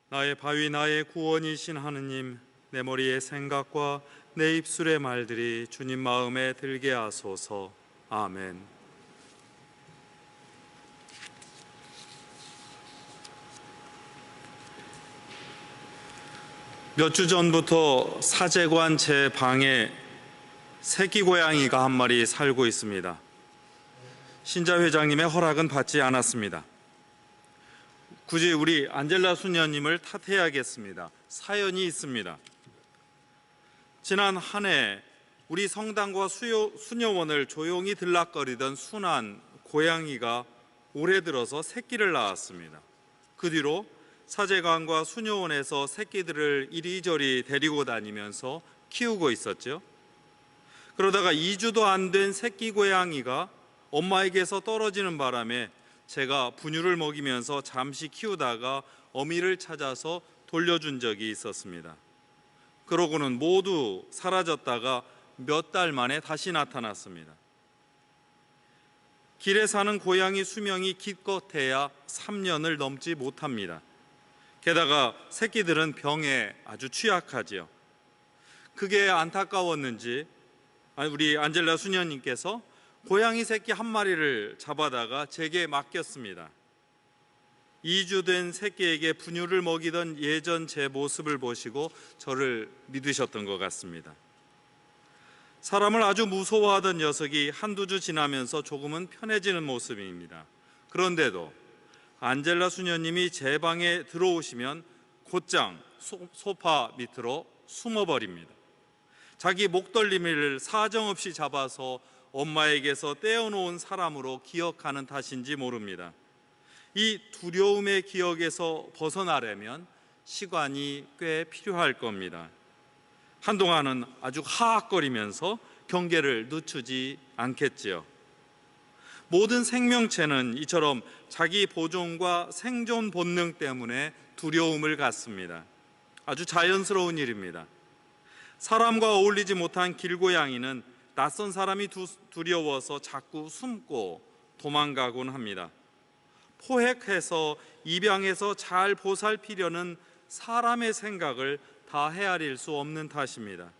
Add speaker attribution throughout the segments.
Speaker 1: 나의 바위 나의 구원이신 하느님, 내 머리의 생각과 내 입술의 말들이 주님 마음에 들게 하소서. 아멘. 몇 주 전부터 사제관 제 방에 새끼 고양이가 한 마리 살고 있습니다. 신자 회장님의 허락은 받지 않았습니다. 굳이 우리 안젤라 수녀님을 탓해야겠습니다. 사연이 있습니다. 지난 한 해 우리 성당과 수녀원을 조용히 들락거리던 순한 고양이가 올해 들어서 새끼를 낳았습니다. 그 뒤로 사제관과 수녀원에서 새끼들을 이리저리 데리고 다니면서 키우고 있었죠. 그러다가 2주도 안 된 새끼 고양이가 엄마에게서 떨어지는 바람에 제가 분유를 먹이면서 잠시 키우다가 어미를 찾아서 돌려준 적이 있었습니다. 그러고는 모두 사라졌다가 몇 달 만에 다시 나타났습니다. 길에 사는 고양이 수명이 기껏해야 3년을 넘지 못합니다. 게다가 새끼들은 병에 아주 취약하지요. 그게 안타까웠는지 우리 안젤라 수녀님께서 고양이 새끼 한 마리를 잡아다가 제게 맡겼습니다. 2주 된 새끼에게 분유를 먹이던 예전 제 모습을 보시고 저를 믿으셨던 것 같습니다. 사람을 아주 무서워하던 녀석이 한두 주 지나면서 조금은 편해지는 모습입니다. 그런데도 안젤라 수녀님이 제 방에 들어오시면 곧장 소파 밑으로 숨어버립니다. 자기 목덜미를 사정없이 잡아서 엄마에게서 떼어놓은 사람으로 기억하는 탓인지 모릅니다. 이 두려움의 기억에서 벗어나려면 시간이 꽤 필요할 겁니다. 한동안은 아주 하악거리면서 경계를 늦추지 않겠지요. 모든 생명체는 이처럼 자기 보존과 생존 본능 때문에 두려움을 갖습니다. 아주 자연스러운 일입니다. 사람과 어울리지 못한 길고양이는 낯선 사람이 두려워서 자꾸 숨고 도망가곤 합니다. 포획해서 입양해서 잘 보살피려는 사람의 생각을 다 헤아릴 수 없는 탓입니다.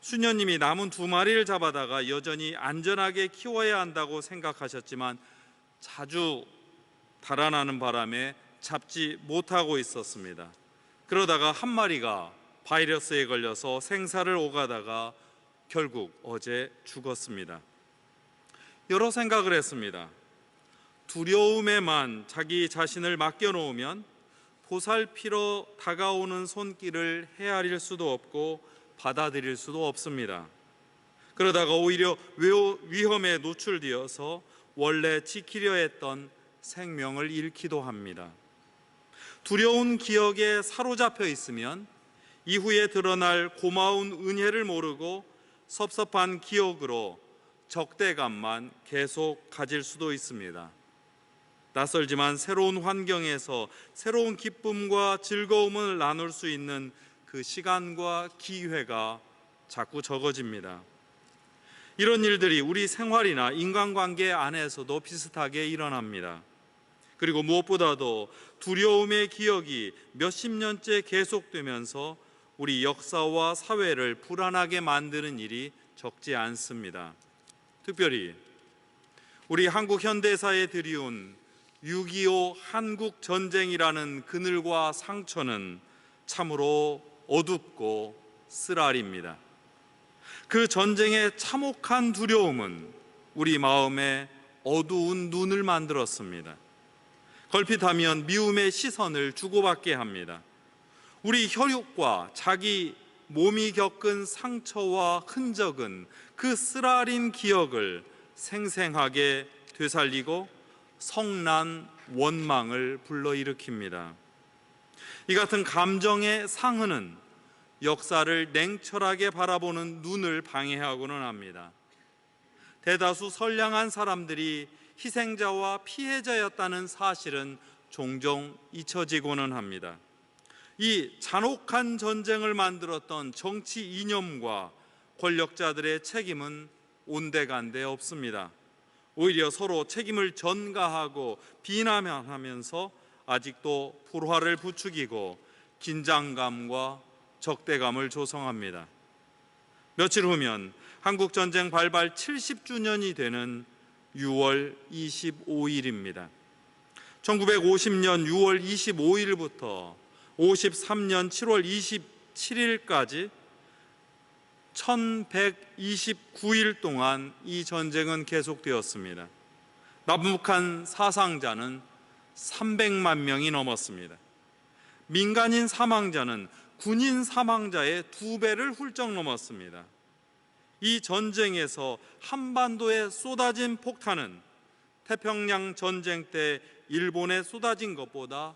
Speaker 1: 수녀님이 남은 2마리를 잡아다가 여전히 안전하게 키워야 한다고 생각하셨지만 자주 달아나는 바람에 잡지 못하고 있었습니다. 그러다가 한 마리가 바이러스에 걸려서 생사를 오가다가 결국 어제 죽었습니다. 여러 생각을 했습니다. 두려움에만 자기 자신을 맡겨놓으면 보살피러 다가오는 손길을 헤아릴 수도 없고 받아들일 수도 없습니다. 그러다가 오히려 위험에 노출되어서 원래 지키려 했던 생명을 잃기도 합니다. 두려운 기억에 사로잡혀 있으면 이후에 드러날 고마운 은혜를 모르고 섭섭한 기억으로 적대감만 계속 가질 수도 있습니다. 낯설지만 새로운 환경에서 새로운 기쁨과 즐거움을 나눌 수 있는 그 시간과 기회가 자꾸 적어집니다. 이런 일들이 우리 생활이나 인간관계 안에서도 비슷하게 일어납니다. 그리고 무엇보다도 두려움의 기억이 몇십 년째 계속되면서 우리 역사와 사회를 불안하게 만드는 일이 적지 않습니다. 특별히 우리 한국 현대사에 드리운 6.25 한국 전쟁이라는 그늘과 상처는 참으로 어둡고 쓰라립니다. 그 전쟁의 참혹한 두려움은 우리 마음에 어두운 눈을 만들었습니다. 걸핏하면 미움의 시선을 주고받게 합니다. 우리 혈육과 자기 몸이 겪은 상처와 흔적은 그 쓰라린 기억을 생생하게 되살리고 성난 원망을 불러일으킵니다. 이 같은 감정의 상흔은 역사를 냉철하게 바라보는 눈을 방해하고는 합니다. 대다수 선량한 사람들이 희생자와 피해자였다는 사실은 종종 잊혀지고는 합니다. 이 잔혹한 전쟁을 만들었던 정치 이념과 권력자들의 책임은 온데간데 없습니다. 오히려 서로 책임을 전가하고 비난하면서 아직도 불화를 부추기고 긴장감과 적대감을 조성합니다. 며칠 후면 한국전쟁 발발 70주년이 되는 6월 25일입니다. 1950년 6월 25일부터 53년 7월 27일까지 1129일 동안 이 전쟁은 계속되었습니다. 남북한 사상자는 300만 명이 넘었습니다. 민간인 사망자는 군인 사망자의 2배를 훌쩍 넘었습니다. 이 전쟁에서 한반도에 쏟아진 폭탄은 태평양 전쟁 때 일본에 쏟아진 것보다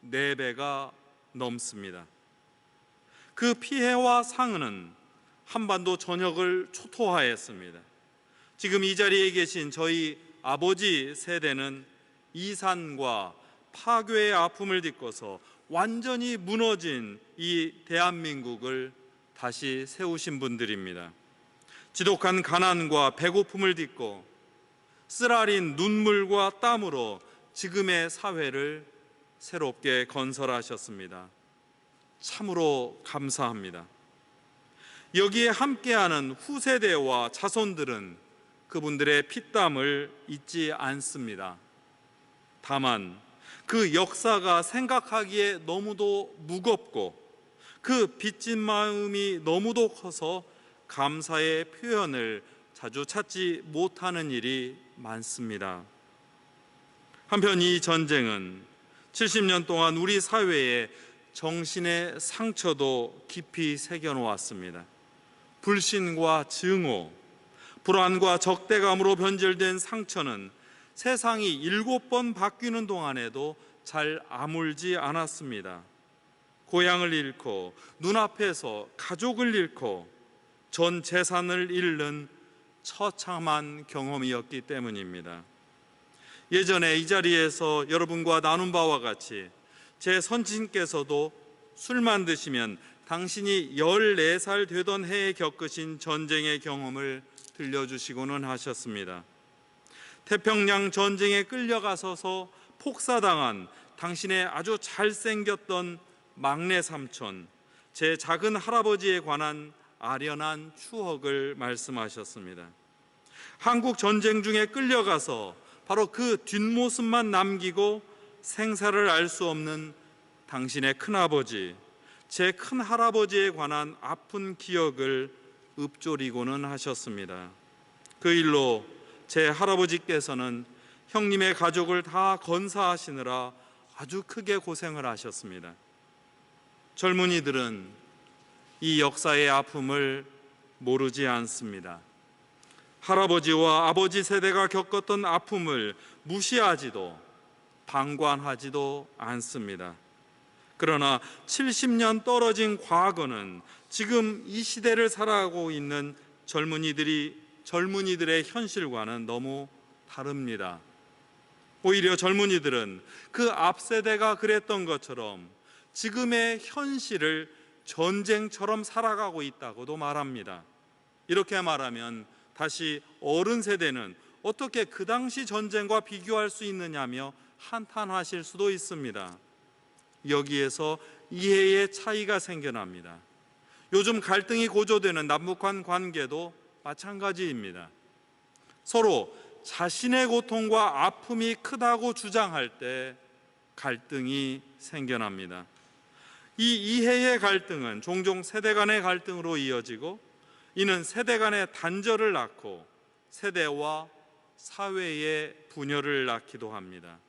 Speaker 1: 4배가 넘습니다. 그 피해와 상흔은 한반도 전역을 초토화했습니다. 지금 이 자리에 계신 저희 아버지 세대는 이산과 파괴의 아픔을 딛고서 완전히 무너진 이 대한민국을 다시 세우신 분들입니다. 지독한 가난과 배고픔을 딛고 쓰라린 눈물과 땀으로 지금의 사회를 새롭게 건설하셨습니다. 참으로 감사합니다. 여기에 함께하는 후세대와 자손들은 그분들의 피땀을 잊지 않습니다. 다만 그 역사가 생각하기에 너무도 무겁고 그 빚진 마음이 너무도 커서 감사의 표현을 자주 찾지 못하는 일이 많습니다. 한편 이 전쟁은 70년 동안 우리 사회에 정신의 상처도 깊이 새겨놓았습니다. 불신과 증오, 불안과 적대감으로 변질된 상처는 세상이 7번 바뀌는 동안에도 잘 아물지 않았습니다. 고향을 잃고 눈앞에서 가족을 잃고 전 재산을 잃는 처참한 경험이었기 때문입니다. 예전에 이 자리에서 여러분과 나눈 바와 같이 제 선친께서도 술만 드시면 당신이 14살 되던 해에 겪으신 전쟁의 경험을 들려주시고는 하셨습니다. 태평양 전쟁에 끌려가서서 폭사당한 당신의 아주 잘생겼던 막내 삼촌, 제 작은 할아버지에 관한 아련한 추억을 말씀하셨습니다. 한국 전쟁 중에 끌려가서 바로 그 뒷모습만 남기고 생사를 알 수 없는 당신의 큰아버지, 제 큰할아버지에 관한 아픈 기억을 읊조리고는 하셨습니다. 그 일로 제 할아버지께서는 형님의 가족을 다 건사하시느라 아주 크게 고생을 하셨습니다. 젊은이들은 이 역사의 아픔을 모르지 않습니다. 할아버지와 아버지 세대가 겪었던 아픔을 무시하지도 방관하지도 않습니다. 그러나 70년 떨어진 과거는 지금 이 시대를 살아가고 있는 젊은이들의 현실과는 너무 다릅니다. 오히려 젊은이들은 그 앞세대가 그랬던 것처럼 지금의 현실을 전쟁처럼 살아가고 있다고도 말합니다. 이렇게 말하면 다시 어른 세대는 어떻게 그 당시 전쟁과 비교할 수 있느냐며 한탄하실 수도 있습니다. 여기에서 이해의 차이가 생겨납니다. 요즘 갈등이 고조되는 남북한 관계도 마찬가지입니다. 서로 자신의 고통과 아픔이 크다고 주장할 때 갈등이 생겨납니다. 이 이해의 갈등은 종종 세대 간의 갈등으로 이어지고 이는 세대 간의 단절을 낳고 세대와 사회의 분열을 낳기도 합니다.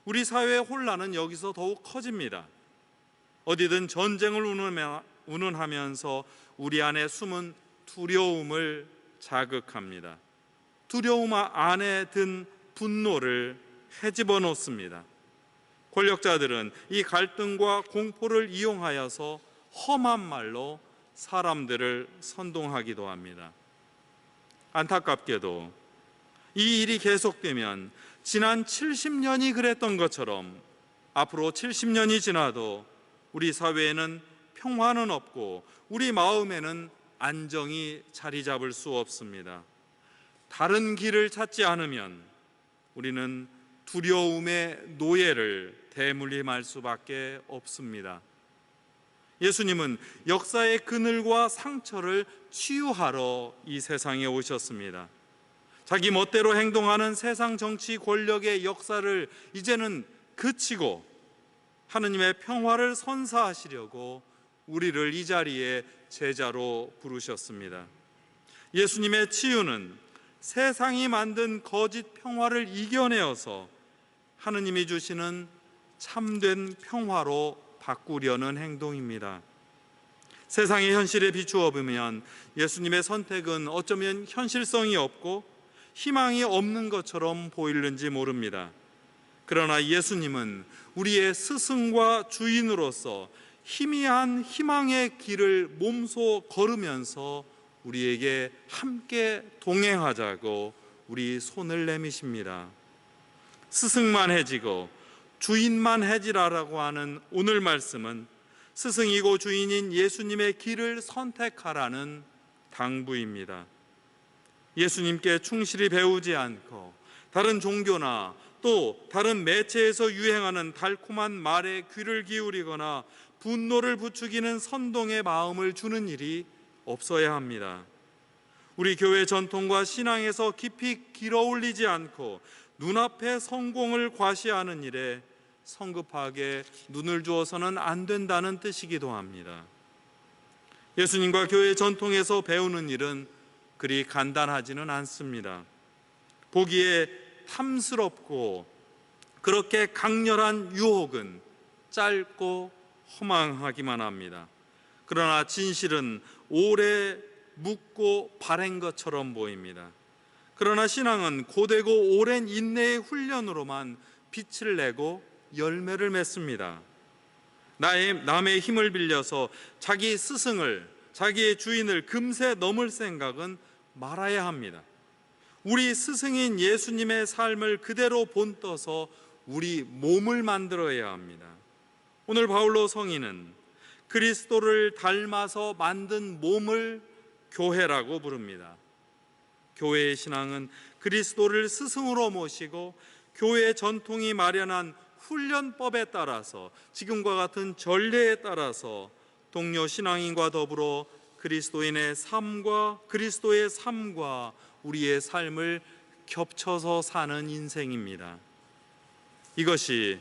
Speaker 1: 우리 사회의 혼란은 여기서 더욱 커집니다. 어디든 전쟁을 운운하면서 우리 안에 숨은 두려움을 자극합니다. 두려움 안에 든 분노를 헤집어 놓습니다. 권력자들은 이 갈등과 공포를 이용하여서 험한 말로 사람들을 선동하기도 합니다. 안타깝게도 이 일이 계속되면 지난 70년이 그랬던 것처럼 앞으로 70년이 지나도 우리 사회에는 평화는 없고 우리 마음에는 안정이 자리 잡을 수 없습니다. 다른 길을 찾지 않으면 우리는 두려움의 노예를 대물림할 수밖에 없습니다. 예수님은 역사의 그늘과 상처를 치유하러 이 세상에 오셨습니다. 자기 멋대로 행동하는 세상 정치 권력의 역사를 이제는 그치고 하느님의 평화를 선사하시려고 우리를 이 자리에 제자로 부르셨습니다. 예수님의 치유는 세상이 만든 거짓 평화를 이겨내어서 하느님이 주시는 참된 평화로 바꾸려는 행동입니다. 세상의 현실에 비추어 보면 예수님의 선택은 어쩌면 현실성이 없고 희망이 없는 것처럼 보이는지 모릅니다. 그러나 예수님은 우리의 스승과 주인으로서 희미한 희망의 길을 몸소 걸으면서 우리에게 함께 동행하자고 우리 손을 내미십니다. 스승만 해지고 주인만 해지라라고 하는 오늘 말씀은 스승이고 주인인 예수님의 길을 선택하라는 당부입니다. 예수님께 충실히 배우지 않고 다른 종교나 또 다른 매체에서 유행하는 달콤한 말에 귀를 기울이거나 분노를 부추기는 선동의 마음을 주는 일이 없어야 합니다. 우리 교회 전통과 신앙에서 깊이 길어올리지 않고 눈앞의 성공을 과시하는 일에 성급하게 눈을 주어서는 안 된다는 뜻이기도 합니다. 예수님과 교회 전통에서 배우는 일은 그리 간단하지는 않습니다. 보기에 탐스럽고 그렇게 강렬한 유혹은 짧고 허망하기만 합니다. 그러나 진실은 오래 묵고 바랜 것처럼 보입니다. 그러나 신앙은 고되고 오랜 인내의 훈련으로만 빛을 내고 열매를 맺습니다. 남의 힘을 빌려서 자기 스승을, 자기의 주인을 금세 넘을 생각은 말아야 합니다. 우리 스승인 예수님의 삶을 그대로 본떠서 우리 몸을 만들어야 합니다. 오늘 바울로 성인은 그리스도를 닮아서 만든 몸을 교회라고 부릅니다. 교회의 신앙은 그리스도를 스승으로 모시고 교회 전통이 마련한 훈련법에 따라서 지금과 같은 전례에 따라서 동료 신앙인과 더불어 그리스도의 삶과 우리의 삶을 겹쳐서 사는 인생입니다. 이것이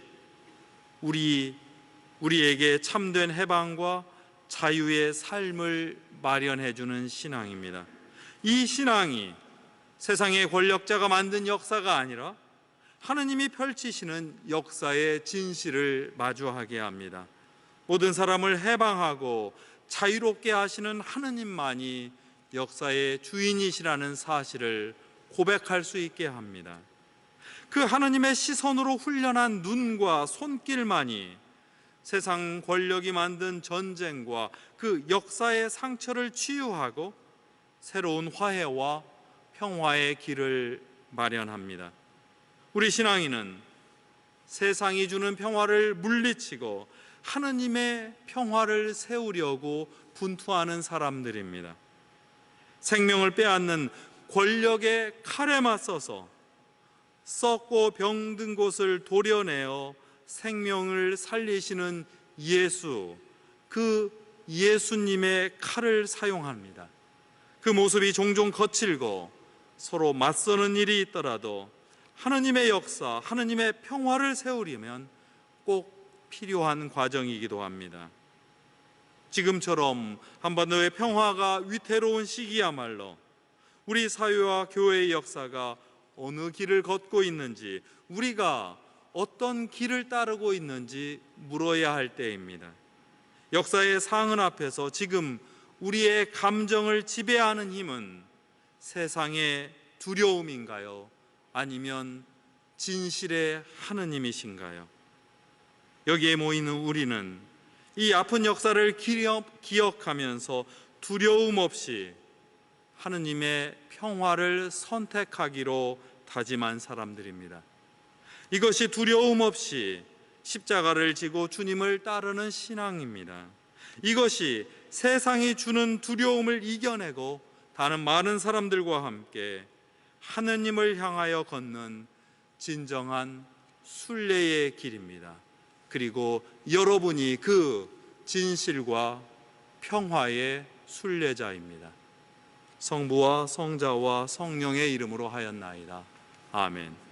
Speaker 1: 우리에게 참된 해방과 자유의 삶을 마련해 주는 신앙입니다. 이 신앙이 세상의 권력자가 만든 역사가 아니라 하느님이 펼치시는 역사의 진실을 마주하게 합니다. 모든 사람을 해방하고 자유롭게 하시는 하느님만이 역사의 주인이시라는 사실을 고백할 수 있게 합니다. 그 하느님의 시선으로 훈련한 눈과 손길만이 세상 권력이 만든 전쟁과 그 역사의 상처를 치유하고 새로운 화해와 평화의 길을 마련합니다. 우리 신앙인은 세상이 주는 평화를 물리치고 하느님의 평화를 세우려고 분투하는 사람들입니다. 생명을 빼앗는 권력의 칼에 맞서서 썩고 병든 곳을 도려내어 생명을 살리시는 예수, 그 예수님의 칼을 사용합니다. 그 모습이 종종 거칠고 서로 맞서는 일이 있더라도 하느님의 역사, 하느님의 평화를 세우려면 꼭 필요한 과정이기도 합니다. 지금처럼 한반도의 평화가 위태로운 시기야말로 우리 사회와 교회의 역사가 어느 길을 걷고 있는지, 우리가 어떤 길을 따르고 있는지 물어야 할 때입니다. 역사의 상흔 앞에서 지금 우리의 감정을 지배하는 힘은 세상의 두려움인가요? 아니면 진실의 하느님이신가요? 여기에 모이는 우리는 이 아픈 역사를 기억하면서 두려움 없이 하느님의 평화를 선택하기로 다짐한 사람들입니다. 이것이 두려움 없이 십자가를 지고 주님을 따르는 신앙입니다. 이것이 세상이 주는 두려움을 이겨내고 다른 많은 사람들과 함께 하느님을 향하여 걷는 진정한 순례의 길입니다. 그리고 여러분이 그 진실과 평화의 순례자입니다. 성부와 성자와 성령의 이름으로 하였나이다. 아멘.